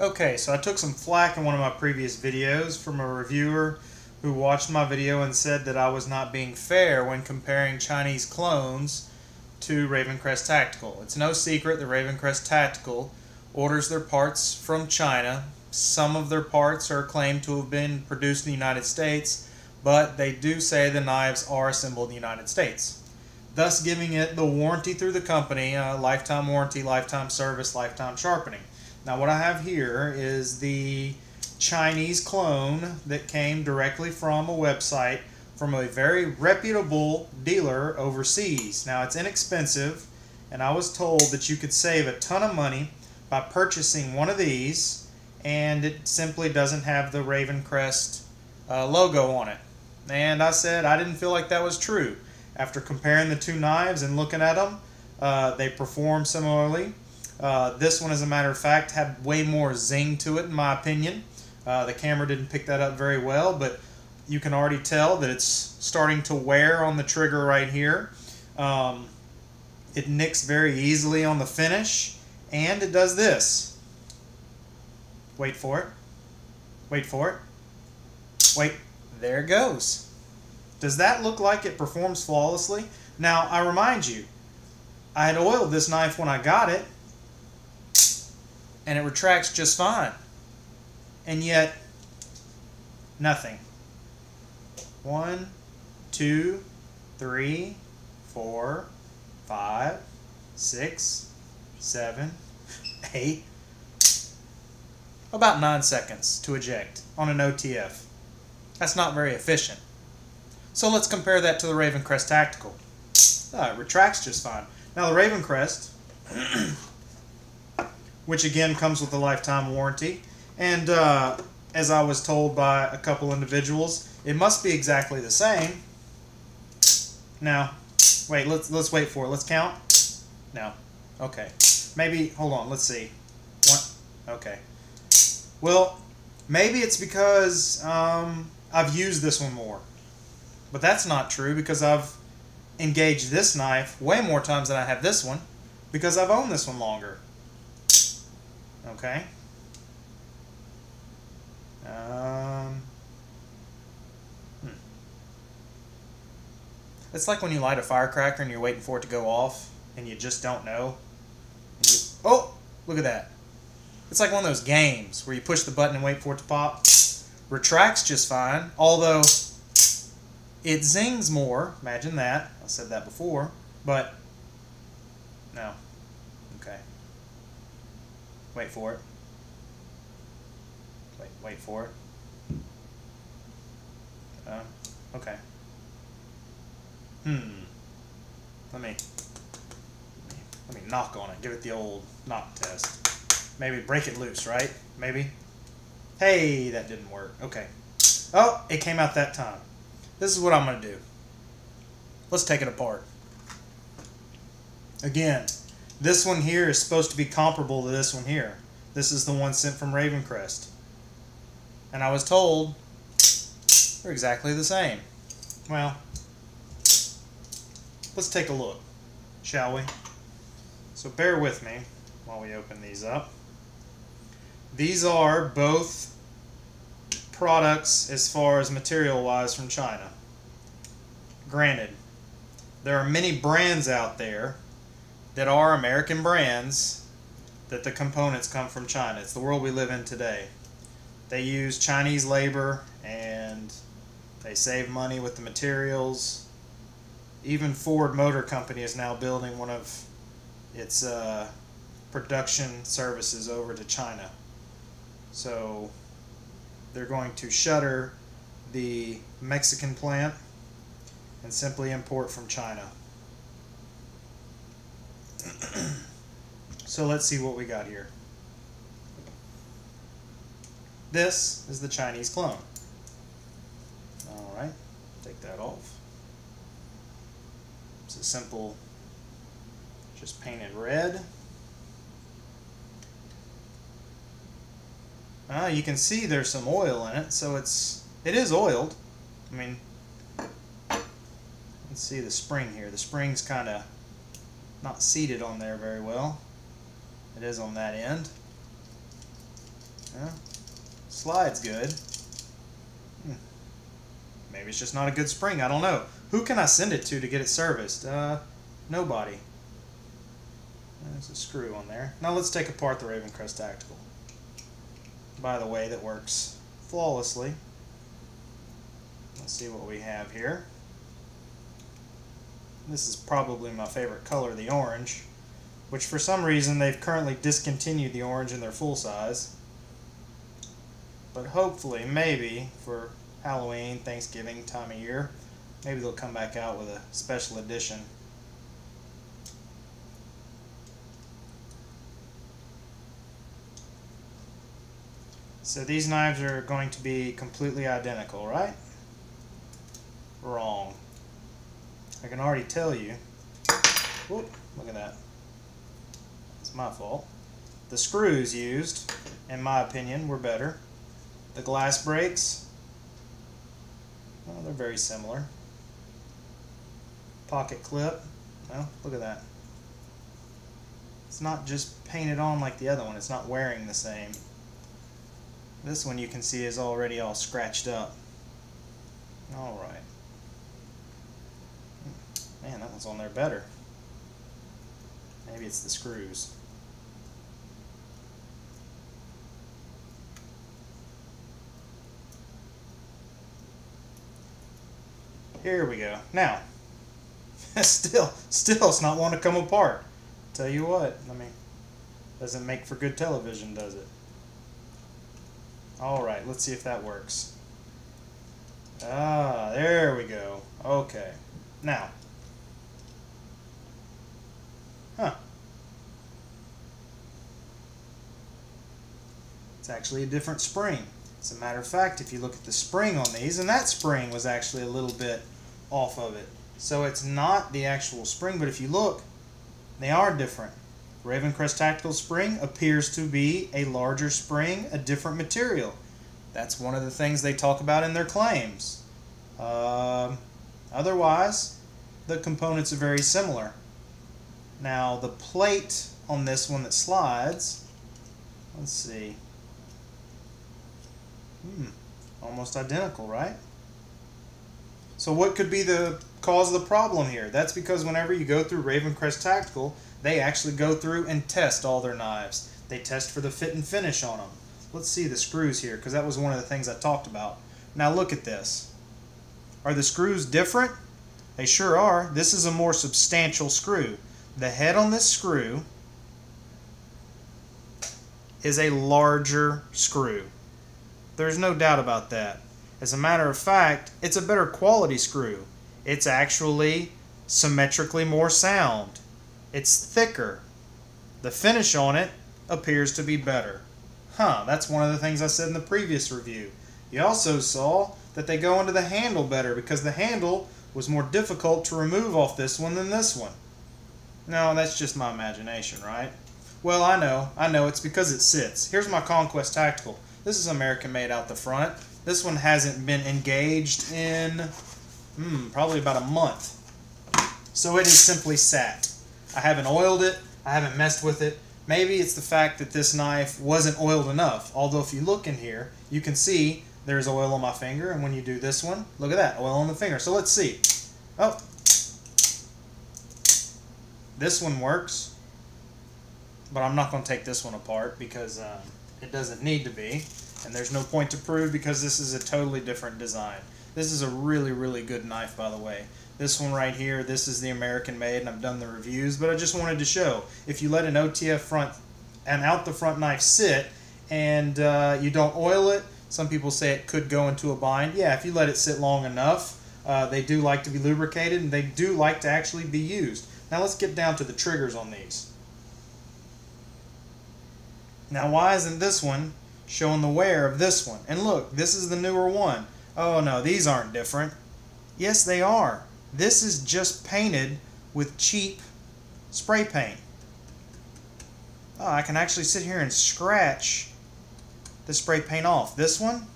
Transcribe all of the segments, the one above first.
Okay, so I took some flack in one of my previous videos from a reviewer who watched my video and said that I was not being fair when comparing Chinese clones to Ravencrest Tactical. It's no secret that Ravencrest Tactical orders their parts from China. Some of their parts are claimed to have been produced in the United States, but they do say the knives are assembled in the United States, thus giving it the warranty through the company, lifetime warranty, lifetime service, lifetime sharpening. Now what I have here is the Chinese clone that came directly from a website from a very reputable dealer overseas. Now it's inexpensive, and I was told that you could save a ton of money by purchasing one of these, and it simply doesn't have the Ravencrest logo on it. And I said I didn't feel like that was true. After comparing the two knives and looking at them, they perform similarly. This one, as a matter of fact, had way more zing to it in my opinion. The camera didn't pick that up very well, but you can already tell that it's starting to wear on the trigger right here. It nicks very easily on the finish, and it does this. Wait for it. Wait for it. Wait. There it goes. Does that look like it performs flawlessly? Now, I remind you, I had oiled this knife when I got it, and it retracts just fine. And yet, nothing. 1, 2, 3, 4, 5, 6, 7, 8. About 9 seconds to eject on an OTF. That's not very efficient. So let's compare that to the Ravencrest Tactical. It retracts just fine. Now the Ravencrest, which again comes with a lifetime warranty, and as I was told by a couple individuals, it must be exactly the same. Now, wait, let's wait for it. Let's count. No. Okay. Maybe, hold on, let's see. One. Okay. Well, maybe it's because I've used this one more. But that's not true, because I've engaged this knife way more times than I have this one, because I've owned this one longer. Okay. It's like when you light a firecracker and you're waiting for it to go off and you just don't know. Oh, look at that. It's like one of those games where you push the button and wait for it to pop. Retracts just fine, although it zings more. Imagine that. I said that before, but no. Okay. Wait for it. Wait for it. Okay. Let me knock on it. Give it the old knock test. Maybe break it loose, right? Maybe. Hey, that didn't work. Okay. Oh, it came out that time. This is what I'm going to do. Let's take it apart. Again, this one here is supposed to be comparable to this one here. This is the one sent from Ravencrest. And I was told they're exactly the same. Well, let's take a look, shall we? So bear with me while we open these up. These are both products as far as material-wise from China. Granted, there are many brands out there that are American brands that the components come from China. It's the world we live in today. They use Chinese labor and they save money with the materials. Even Ford Motor Company is now building one of its production services over to China. So they're going to shutter the Mexican plant and simply import from China. So let's see what we got here. This is the Chinese clone. Alright, take that off. It's a simple, just painted red. You can see there's some oil in it, so it is oiled. I mean, let's see the spring here. The spring's kind of not seated on there very well. It is on that end. Yeah, slides good. Maybe it's just not a good spring. I don't know. Who can I send it to get it serviced? Nobody. There's a screw on there. Now let's take apart the Ravencrest Tactical. By the way, that works flawlessly. Let's see what we have here. This is probably my favorite color, the orange, which for some reason they've currently discontinued the orange in their full size. But hopefully, maybe, for Halloween, Thanksgiving time of year, maybe they'll come back out with a special edition. So these knives are going to be completely identical, right? Wrong. I can already tell you. Whoop, look at that. It's my fault. The screws used, in my opinion, were better. The glass breaks, well, they're very similar. Pocket clip, well, look at that. It's not just painted on like the other one. It's not wearing the same. This one you can see is already all scratched up. Alright. Man, that one's on there better. Maybe it's the screws. Here we go. Now, still it's not wanting to come apart. Tell you what, I mean, doesn't make for good television, does it? Alright, let's see if that works. Ah, there we go. Okay. Now. It's actually a different spring. As a matter of fact, if you look at the spring on these, and that spring was actually a little bit off of it. So it's not the actual spring, but if you look, they are different. Ravencrest Tactical spring appears to be a larger spring, a different material. That's one of the things they talk about in their claims. Otherwise, the components are very similar. Now, the plate on this one that slides, let's see. Almost identical, right? So what could be the cause of the problem here? That's because whenever you go through Ravencrest Tactical, they actually go through and test all their knives. They test for the fit and finish on them. Let's see the screws here, because that was one of the things I talked about. Now look at this. Are the screws different? They sure are. This is a more substantial screw. The head on this screw is a larger screw. There's no doubt about that. As a matter of fact, it's a better quality screw. It's actually symmetrically more sound. It's thicker. The finish on it appears to be better. That's one of the things I said in the previous review. You also saw that they go into the handle better because the handle was more difficult to remove off this one than this one. No, that's just my imagination, right? Well, I know, it's because it sits. Here's my Conquest Tactical. This is American made out the front. This one hasn't been engaged in probably about a month. So it has simply sat. I haven't oiled it. I haven't messed with it. Maybe it's the fact that this knife wasn't oiled enough. Although if you look in here, you can see there's oil on my finger. And when you do this one, look at that, oil on the finger. So let's see. Oh. This one works. But I'm not going to take this one apart because it doesn't need to be. And there's no point to prove because this is a totally different design. This is a really, really good knife, by the way. This one right here, this is the American made, and I've done the reviews, but I just wanted to show, if you let an OTF front and out the front knife sit, and you don't oil it, some people say it could go into a bind. Yeah, if you let it sit long enough, they do like to be lubricated, and they do like to actually be used. Now let's get down to the triggers on these. Now why isn't this one showing the wear of this one? And look, this is the newer one. Oh no, these aren't different. Yes, they are. This is just painted with cheap spray paint. Oh, I can actually sit here and scratch the spray paint off. This one,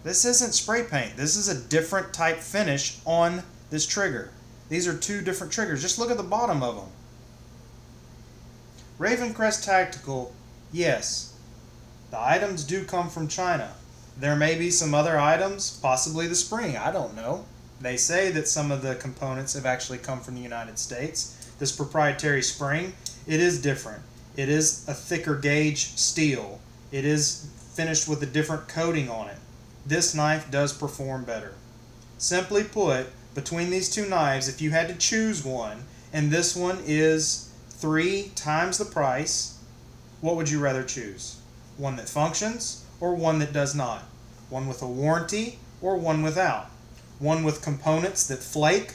this isn't spray paint. This is a different type finish on this trigger. These are two different triggers. Just look at the bottom of them. Ravencrest Tactical, yes, The items do come from China. There may be some other items, possibly the spring, I don't know. They say that some of the components have actually come from the United States. This proprietary spring, it is different. It is a thicker gauge steel. It is finished with a different coating on it. This knife does perform better. Simply put, between these two knives, if you had to choose one, and this one is 3 times the price, what would you rather choose? One that functions or one that does not? One with a warranty or one without? One with components that flake?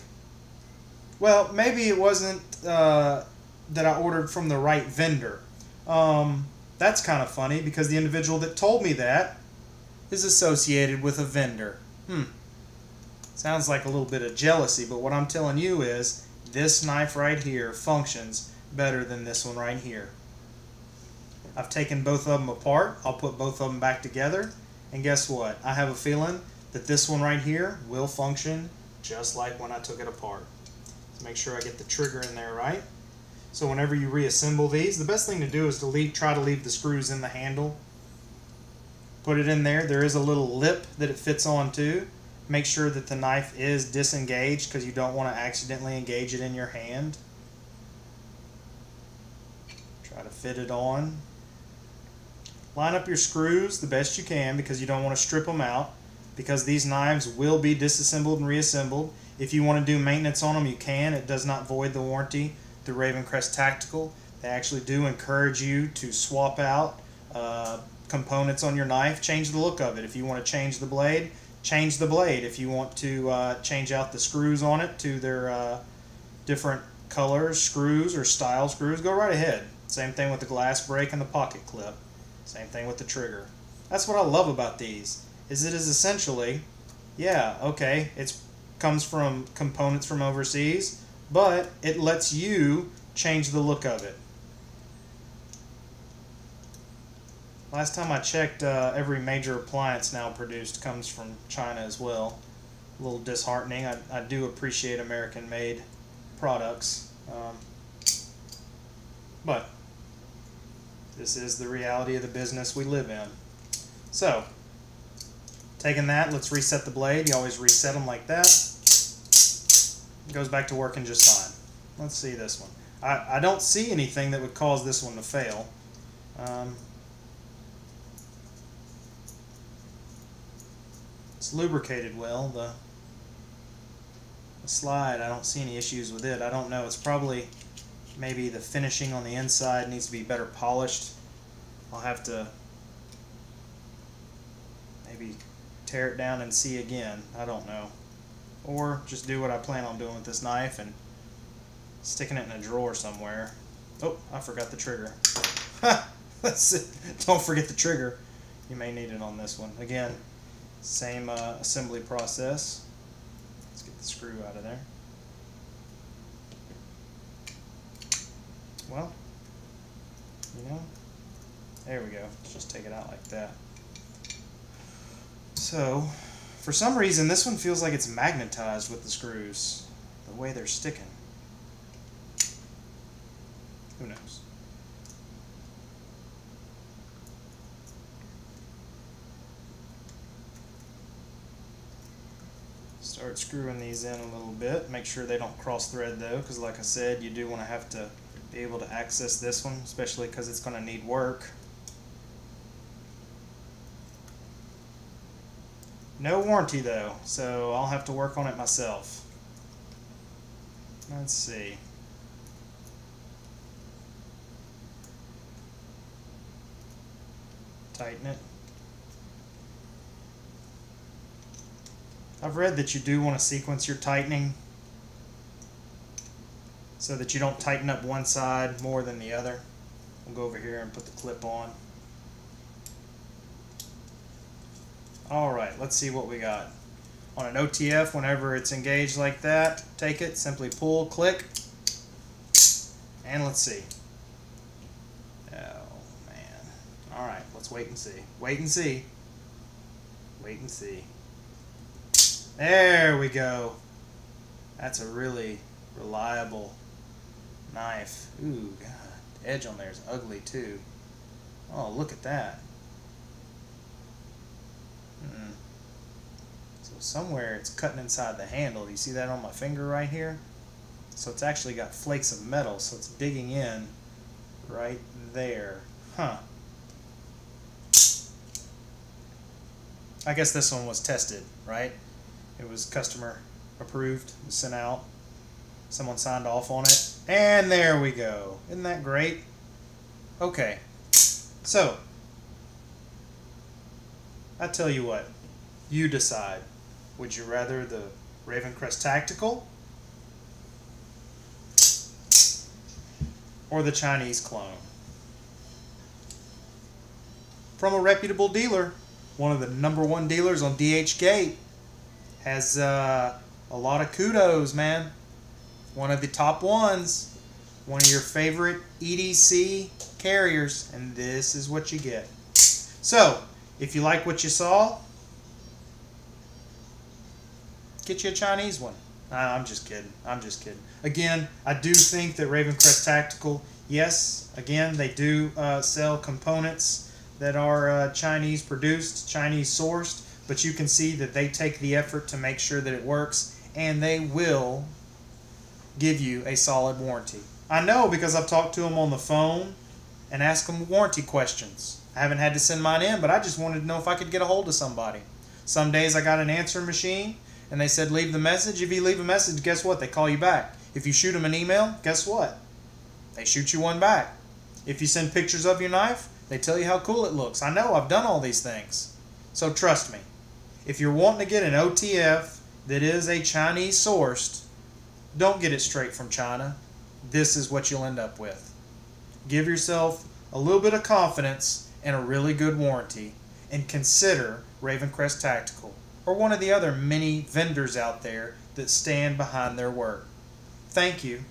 Well, maybe it wasn't that I ordered from the right vendor. That's kind of funny because the individual that told me that is associated with a vendor. Sounds like a little bit of jealousy, but what I'm telling you is this knife right here functions better than this one right here. I've taken both of them apart. I'll put both of them back together, and guess what? I have a feeling that this one right here will function just like when I took it apart. So make sure I get the trigger in there right. So whenever you reassemble these, the best thing to do is to try to leave the screws in the handle. Put it in there. There is a little lip that it fits on too. Make sure that the knife is disengaged because you don't want to accidentally engage it in your hand. Try to fit it on. Line up your screws the best you can because you don't want to strip them out, because these knives will be disassembled and reassembled. If you want to do maintenance on them, you can. It does not void the warranty through Ravencrest Tactical. They actually do encourage you to swap out components on your knife. Change the look of it. If you want to change the blade, change the blade. If you want to change out the screws on it to their different colors, screws, or style screws, go right ahead. Same thing with the glass break and the pocket clip. Same thing with the trigger. That's what I love about these, is it is essentially, yeah, okay, it comes from components from overseas, but it lets you change the look of it. Last time I checked, every major appliance now produced comes from China as well. A little disheartening. I do appreciate American-made products, but this is the reality of the business we live in. So, taking that, let's reset the blade. You always reset them like that. It goes back to working just fine. Let's see this one. I don't see anything that would cause this one to fail. It's lubricated well. The slide, I don't see any issues with it. I don't know. It's probably maybe the finishing on the inside needs to be better polished. I'll have to maybe tear it down and see again. I don't know. Or just do what I plan on doing with this knife and sticking it in a drawer somewhere. Oh, I forgot the trigger. That's it. Don't forget the trigger. You may need it on this one. Again, same assembly process. Let's get the screw out of there. Well, you know, there we go. Let's just take it out like that. So, for some reason, this one feels like it's magnetized with the screws, the way they're sticking. Who knows? Start screwing these in a little bit. Make sure they don't cross thread though, because like I said, you do want to have to be able to access this one, especially because it's going to need work. No warranty though, so I'll have to work on it myself. Let's see. Tighten it. I've read that you do want to sequence your tightening so that you don't tighten up one side more than the other. We'll go over here and put the clip on. Alright, let's see what we got. On an OTF, whenever it's engaged like that, take it, simply pull, click, and let's see. Oh, man. Alright, let's wait and see. Wait and see. Wait and see. There we go. That's a really reliable knife. Ooh, God. The edge on there is ugly too. Oh, look at that. So somewhere it's cutting inside the handle. Do you see that on my finger right here? So it's actually got flakes of metal, so it's digging in right there. Huh. I guess this one was tested, right? It was customer approved, it was sent out. Someone signed off on it. And there we go. Isn't that great? Okay. So, I tell you what. You decide. Would you rather the Ravencrest Tactical or the Chinese clone? From a reputable dealer, one of the #1 dealers on DH Gate, has a lot of kudos, man. One of the top ones, one of your favorite EDC carriers, and this is what you get. So, if you like what you saw, get you a Chinese one. I'm just kidding. I'm just kidding. Again, I do think that Ravencrest Tactical, yes, again, they do sell components that are Chinese produced, Chinese sourced, but you can see that they take the effort to make sure that it works, and they will give you a solid warranty. I know because I've talked to them on the phone and asked them warranty questions. I haven't had to send mine in, but I just wanted to know if I could get a hold of somebody. Some days I got an answering machine, and they said leave the message. If you leave a message, guess what? They call you back. If you shoot them an email, guess what? They shoot you one back. If you send pictures of your knife, they tell you how cool it looks. I know, I've done all these things. So trust me. If you're wanting to get an OTF that is a Chinese sourced, don't get it straight from China. This is what you'll end up with. Give yourself a little bit of confidence and a really good warranty, and consider Ravencrest Tactical or one of the other many vendors out there that stand behind their work. Thank you.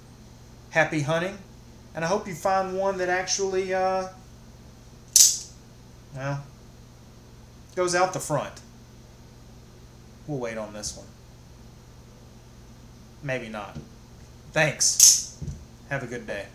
Happy hunting, and I hope you find one that actually well, goes out the front. We'll wait on this one. Maybe not. Thanks. Have a good day.